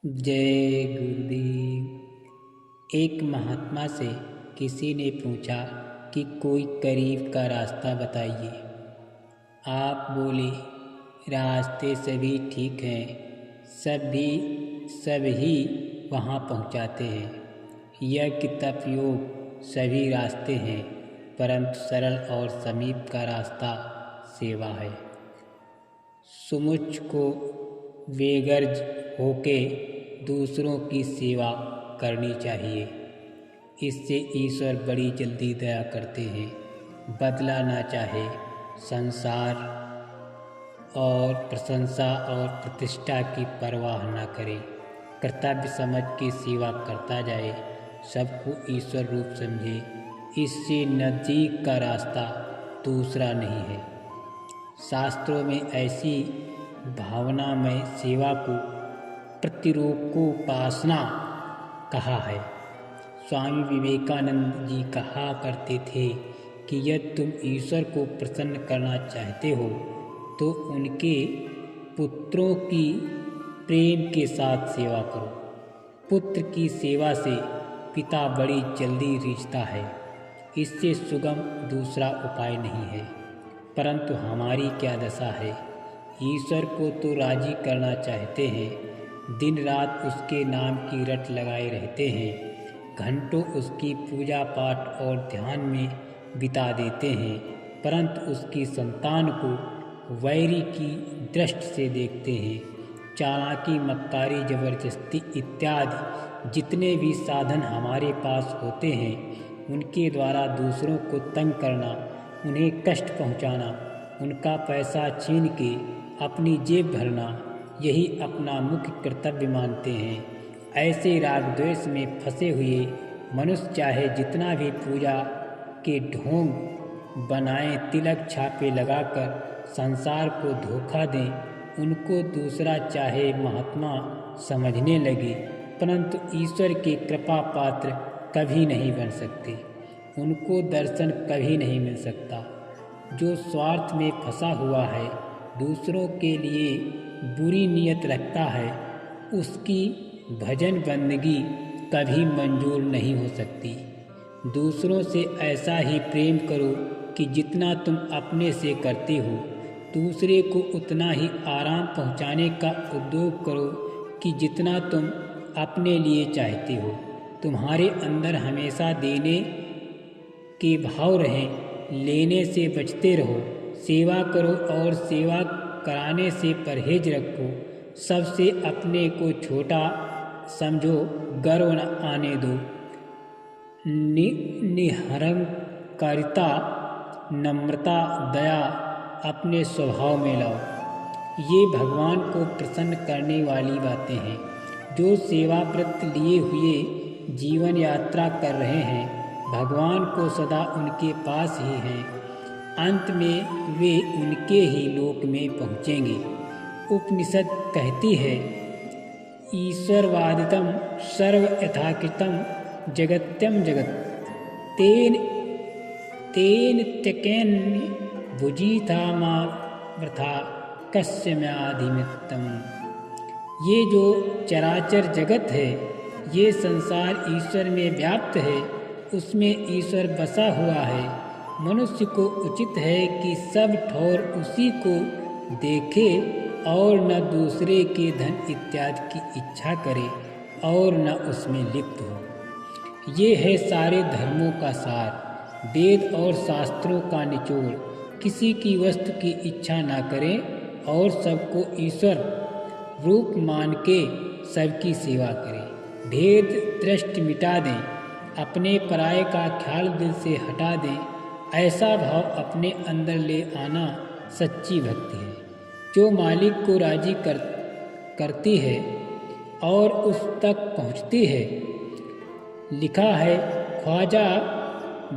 जय गुरुदेव। एक महात्मा से किसी ने पूछा कि कोई करीब का रास्ता बताइए। आप बोले, रास्ते सभी ठीक हैं, सभी वहाँ पहुँचाते हैं। यज्ञ तप योग सभी रास्ते हैं, परंतु सरल और समीप का रास्ता सेवा है। सुमुच को बेगर्ज होके दूसरों की सेवा करनी चाहिए। इससे ईश्वर बड़ी जल्दी दया करते हैं। बदला ना चाहे, संसार और प्रशंसा और प्रतिष्ठा की परवाह न करे, कर्तव्य समझ के सेवा करता जाए, सबको ईश्वर रूप समझे। इससे नज़दीक का रास्ता दूसरा नहीं है। शास्त्रों में ऐसी भावना में सेवा को प्रतिरूपोपासना कहा है। स्वामी विवेकानंद जी कहा करते थे कि यदि तुम ईश्वर को प्रसन्न करना चाहते हो तो उनके पुत्रों की प्रेम के साथ सेवा करो। पुत्र की सेवा से पिता बड़ी जल्दी रिझता है। इससे सुगम दूसरा उपाय नहीं है। परंतु हमारी क्या दशा है। ईश्वर को तो राजी करना चाहते हैं, दिन रात उसके नाम की रट लगाए रहते हैं, घंटों उसकी पूजा पाठ और ध्यान में बिता देते हैं, परंतु उसकी संतान को वैरी की दृष्टि से देखते हैं। चालाकी, मक्कारी, जबरदस्ती इत्यादि जितने भी साधन हमारे पास होते हैं, उनके द्वारा दूसरों को तंग करना, उन्हें कष्ट पहुंचाना, उनका पैसा छीन के अपनी जेब भरना, यही अपना मुख्य कर्तव्य मानते हैं। ऐसे राग द्वेष में फंसे हुए मनुष्य चाहे जितना भी पूजा के ढोंग बनाएं, तिलक छापे लगाकर संसार को धोखा दें, उनको दूसरा चाहे महात्मा समझने लगे, परंतु ईश्वर के कृपा पात्र कभी नहीं बन सकते। उनको दर्शन कभी नहीं मिल सकता। जो स्वार्थ में फंसा हुआ है, दूसरों के लिए बुरी नीयत रखता है, उसकी भजन बंदगी कभी मंजूर नहीं हो सकती। दूसरों से ऐसा ही प्रेम करो कि जितना तुम अपने से करते हो, दूसरे को उतना ही आराम पहुंचाने का उद्योग करो कि जितना तुम अपने लिए चाहते हो। तुम्हारे अंदर हमेशा देने के भाव रहें, लेने से बचते रहो। सेवा करो और सेवा कराने से परहेज रखो। सबसे अपने को छोटा समझो, गर्व न आने दो। निहरंकारिता, नम्रता, दया अपने स्वभाव में लाओ। ये भगवान को प्रसन्न करने वाली बातें हैं। जो सेवाव्रत लिए हुए जीवन यात्रा कर रहे हैं, भगवान को सदा उनके पास ही हैं। अंत में वे उनके ही लोक में पहुँचेंगे। उपनिषद कहती है, ईश्वरवादितम सर्व यथाकृतम जगत्यम जगत तेन त्यकेन भुजिथा मा वृथा कस्यम्याधिमित्तम। ये जो चराचर जगत है, ये संसार ईश्वर में व्याप्त है, उसमें ईश्वर बसा हुआ है। मनुष्य को उचित है कि सब ठौर उसी को देखे और न दूसरे के धन इत्यादि की इच्छा करे और न उसमें लिप्त हो। ये है सारे धर्मों का सार, वेद और शास्त्रों का निचोड़। किसी की वस्तु की इच्छा न करें और सबको ईश्वर रूप मान के सबकी सेवा करें। भेद दृष्टि मिटा दें, अपने पराये का ख्याल दिल से हटा दें। ऐसा भाव अपने अंदर ले आना सच्ची भक्ति है, जो मालिक को राजी करती है और उस तक पहुँचती है। लिखा है, ख्वाजा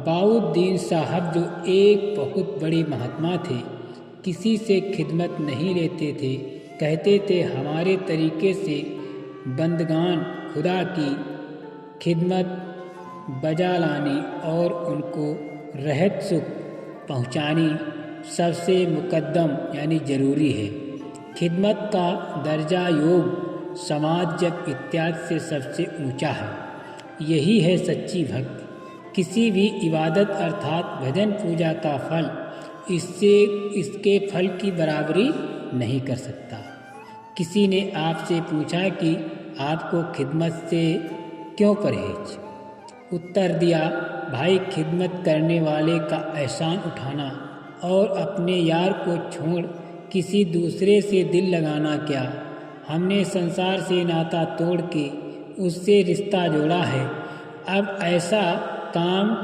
बाउद्दीन साहब जो एक बहुत बड़े महात्मा थे, किसी से खिदमत नहीं लेते थे। कहते थे, हमारे तरीके से बंदगान खुदा की खिदमत बजा लानी और उनको रहत सुख पहुँचानी सबसे मुकद्दम यानी जरूरी है। खिदमत का दर्जा योग समाज जप इत्यादि से सबसे ऊंचा है। यही है सच्ची भक्ति। किसी भी इबादत अर्थात भजन पूजा का फल इसके फल की बराबरी नहीं कर सकता। किसी ने आपसे पूछा कि आपको खिदमत से क्यों परहेज? उत्तर दिया, भाई, खिदमत करने वाले का एहसान उठाना और अपने यार को छोड़ किसी दूसरे से दिल लगाना क्या? हमने संसार से नाता तोड़ के उससे रिश्ता जोड़ा है। अब ऐसा काम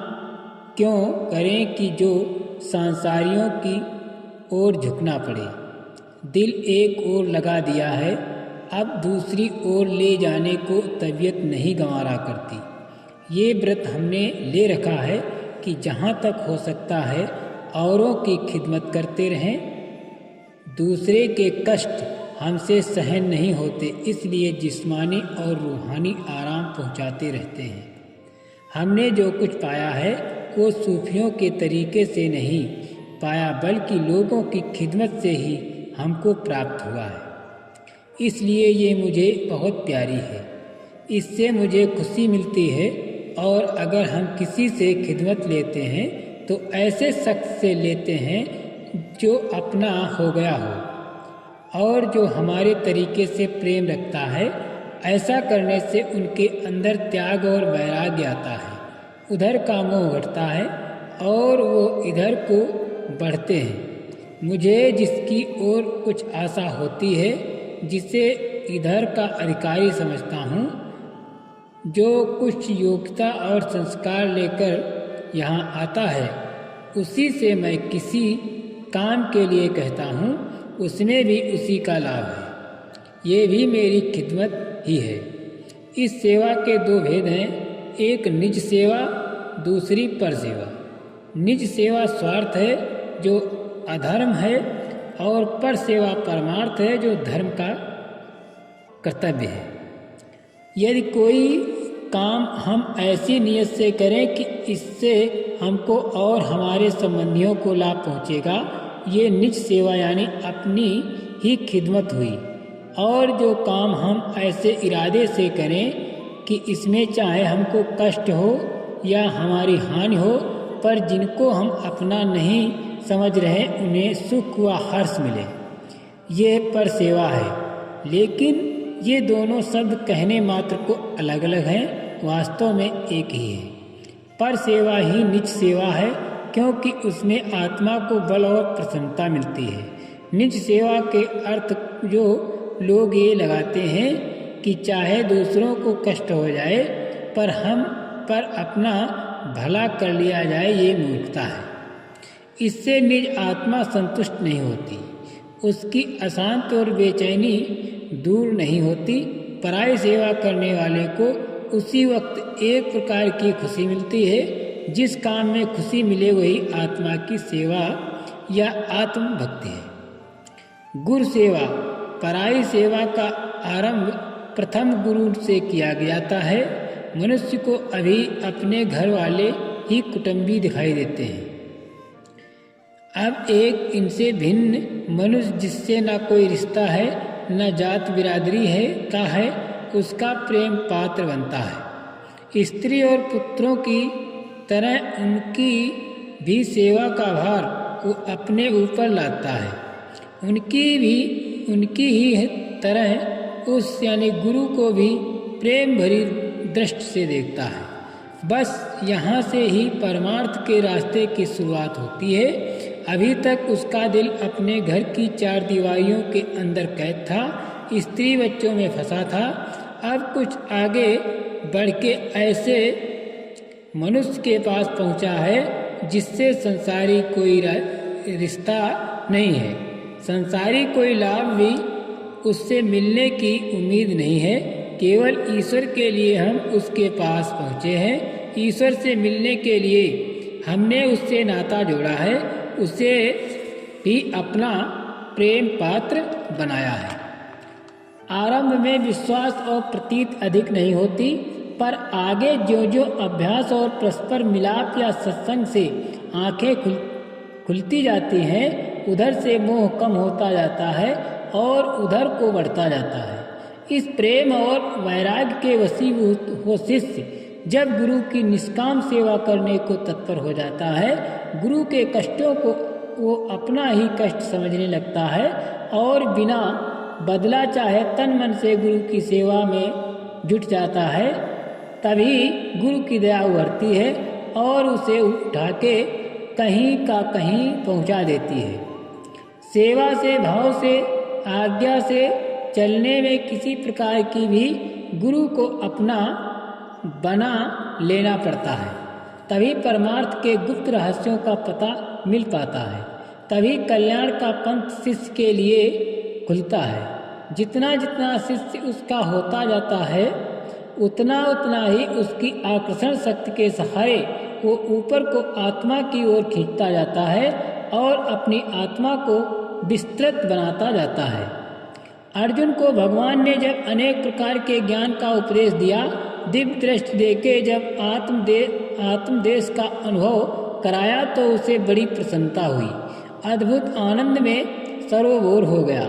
क्यों करें कि जो सांसारियों की ओर झुकना पड़े? दिल एक ओर लगा दिया है, अब दूसरी ओर ले जाने को तबीयत नहीं गंवारा करती। ये व्रत हमने ले रखा है कि जहाँ तक हो सकता है औरों की खिदमत करते रहें। दूसरे के कष्ट हमसे सहन नहीं होते, इसलिए जिस्मानी और रूहानी आराम पहुँचाते रहते हैं। हमने जो कुछ पाया है वो सूफियों के तरीके से नहीं पाया, बल्कि लोगों की खिदमत से ही हमको प्राप्त हुआ है। इसलिए ये मुझे बहुत प्यारी है, इससे मुझे खुशी मिलती है। और अगर हम किसी से खिदमत लेते हैं तो ऐसे शख्स से लेते हैं जो अपना हो गया हो और जो हमारे तरीके से प्रेम रखता है। ऐसा करने से उनके अंदर त्याग और वैराग्य आता है, उधर का मोह घटता है और वो इधर को बढ़ते हैं। मुझे जिसकी ओर कुछ आशा होती है, जिसे इधर का अधिकारी समझता हूँ, जो कुछ योग्यता और संस्कार लेकर यहाँ आता है, उसी से मैं किसी काम के लिए कहता हूँ, उसमें भी उसी का लाभ है। ये भी मेरी खिदमत ही है। इस सेवा के दो भेद हैं, एक निज सेवा, दूसरी पर सेवा। निज सेवा स्वार्थ है जो अधर्म है, और पर सेवा परमार्थ है जो धर्म का कर्तव्य है। यदि कोई काम हम ऐसी नीयत से करें कि इससे हमको और हमारे संबंधियों को लाभ पहुँचेगा, ये निज सेवा यानी अपनी ही खिदमत हुई। और जो काम हम ऐसे इरादे से करें कि इसमें चाहे हमको कष्ट हो या हमारी हानि हो, पर जिनको हम अपना नहीं समझ रहे उन्हें सुख व हर्ष मिले, ये पर सेवा है। लेकिन ये दोनों शब्द कहने मात्र को अलग अलग हैं, वास्तव में एक ही है। पर सेवा ही निज सेवा है, क्योंकि उसमें आत्मा को बल और प्रसन्नता मिलती है। निज सेवा के अर्थ जो लोग ये लगाते हैं कि चाहे दूसरों को कष्ट हो जाए पर हम पर अपना भला कर लिया जाए, ये मूर्खता है। इससे निज आत्मा संतुष्ट नहीं होती, उसकी अशांत और बेचैनी दूर नहीं होती। पराई सेवा करने वाले को उसी वक्त एक प्रकार की खुशी मिलती है, जिस काम में खुशी मिले वही आत्मा की सेवा या आत्म भक्ति है। गुरु सेवा, पराई सेवा का आरंभ प्रथम गुरु से किया जाता है। मनुष्य को अभी अपने घर वाले ही कुटुंबी दिखाई देते हैं। अब एक इनसे भिन्न मनुष्य जिससे न कोई रिश्ता है न जात बिरादरी है का है, उसका प्रेम पात्र बनता है। स्त्री और पुत्रों की तरह उनकी भी सेवा का भार वो अपने ऊपर लाता है। उनकी ही तरह उस यानी गुरु को भी प्रेम भरी दृष्टि से देखता है। बस यहाँ से ही परमार्थ के रास्ते की शुरुआत होती है। अभी तक उसका दिल अपने घर की चार दीवारियों के अंदर कैद था, स्त्री बच्चों में फंसा था। अब कुछ आगे बढ़ के ऐसे मनुष्य के पास पहुंचा है जिससे संसारी कोई रिश्ता नहीं है, संसारी कोई लाभ भी उससे मिलने की उम्मीद नहीं है। केवल ईश्वर के लिए हम उसके पास पहुँचे हैं। ईश्वर से मिलने के लिए हमने उससे नाता जोड़ा है, उसे भी अपना प्रेम पात्र बनाया है। आरंभ में विश्वास और प्रतीत अधिक नहीं होती, पर आगे जो जो अभ्यास और परस्पर मिलाप या सत्संग से आंखें खुलती जाती हैं, उधर से मोह कम होता जाता है और उधर को बढ़ता जाता है। इस प्रेम और वैराग्य के वशीभूत हो शिष्य जब गुरु की निष्काम सेवा करने को तत्पर हो जाता है, गुरु के कष्टों को वो अपना ही कष्ट समझने लगता है और बिना बदला चाहे तन मन से गुरु की सेवा में जुट जाता है, तभी गुरु की दया उभरती है और उसे उठा के कहीं का कहीं पहुंचा देती है। सेवा से, भाव से, आज्ञा से चलने में किसी प्रकार की भी गुरु को अपना बना लेना पड़ता है, तभी परमार्थ के गुप्त रहस्यों का पता मिल पाता है, तभी कल्याण का पंथ शिष्य के लिए खुलता है। जितना जितना शिष्य उसका होता जाता है, उतना उतना ही उसकी आकर्षण शक्ति के सहारे वो ऊपर को आत्मा की ओर खींचता जाता है और अपनी आत्मा को विस्तृत बनाता जाता है। अर्जुन को भगवान ने जब अनेक प्रकार के ज्ञान का उपदेश दिया, दिव्य दृष्टि देके जब आत्मदेश का अनुभव कराया, तो उसे बड़ी प्रसन्नता हुई, अद्भुत आनंद में सरोबोर हो गया।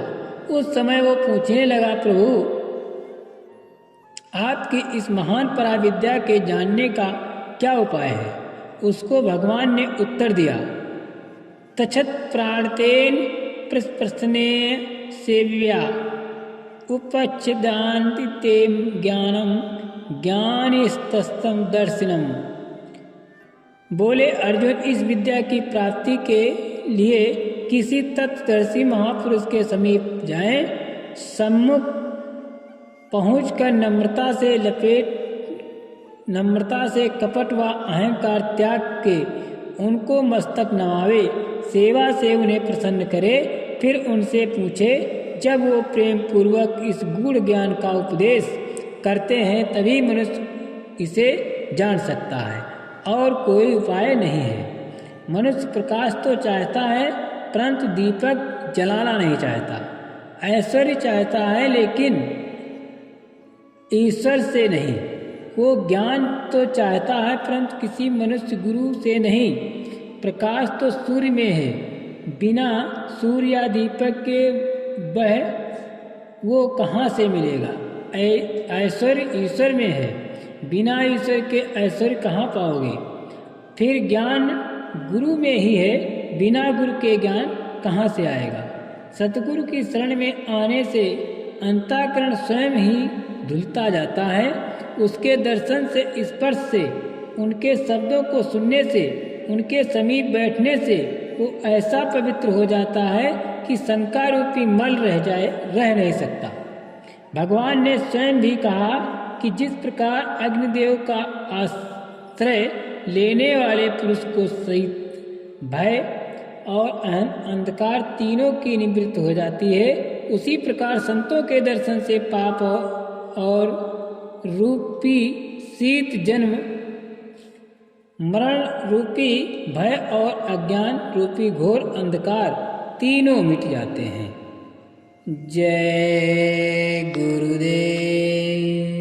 उस समय वो पूछने लगा, प्रभु आपकी इस महान पराविद्या के जानने का क्या उपाय है? उसको भगवान ने उत्तर दिया, तच्छत प्राणतेन प्रश्ने सेव्या उपच्छदान्ति ते ज्ञानम ज्ञानिस्तस्तम दर्शनम। बोले अर्जुन, इस विद्या की प्राप्ति के लिए किसी तत्वदर्शी महापुरुष के समीप जाएं, सम्मुख पहुंचकर नम्रता से कपट व अहंकार त्याग के उनको मस्तक नवावे, सेवा से उन्हें प्रसन्न करे, फिर उनसे पूछे। जब वो प्रेम पूर्वक इस गूढ़ ज्ञान का उपदेश करते हैं, तभी मनुष्य इसे जान सकता है और कोई उपाय नहीं है। मनुष्य प्रकाश तो चाहता है, परंतु दीपक जलाना नहीं चाहता। ऐश्वर्य चाहता है, लेकिन ईश्वर से नहीं। वो ज्ञान तो चाहता है, परंतु किसी मनुष्य गुरु से नहीं। प्रकाश तो सूर्य में है, बिना सूर्य या दीपक के वह वो कहाँ से मिलेगा? ऐश्वर्य ईश्वर में है, बिना ईश्वर के ऐश्वर्य कहाँ पाओगे? फिर ज्ञान गुरु में ही है, बिना गुरु के ज्ञान कहाँ से आएगा? सतगुरु की शरण में आने से अंतःकरण स्वयं ही धुलता जाता है। उसके दर्शन से, स्पर्श से, उनके शब्दों को सुनने से, उनके समीप बैठने से वो ऐसा पवित्र हो जाता है कि शंका रूपी मल रह नहीं सकता। भगवान ने स्वयं भी कहा कि जिस प्रकार अग्निदेव का आश्रय लेने वाले पुरुष को सहित भय और अंधकार तीनों की निवृत्ति हो जाती है, उसी प्रकार संतों के दर्शन से पाप और रूपी शीत जन्म, मरण रूपी भय और अज्ञान रूपी घोर अंधकार तीनों मिट जाते हैं। जय गुरुदेव।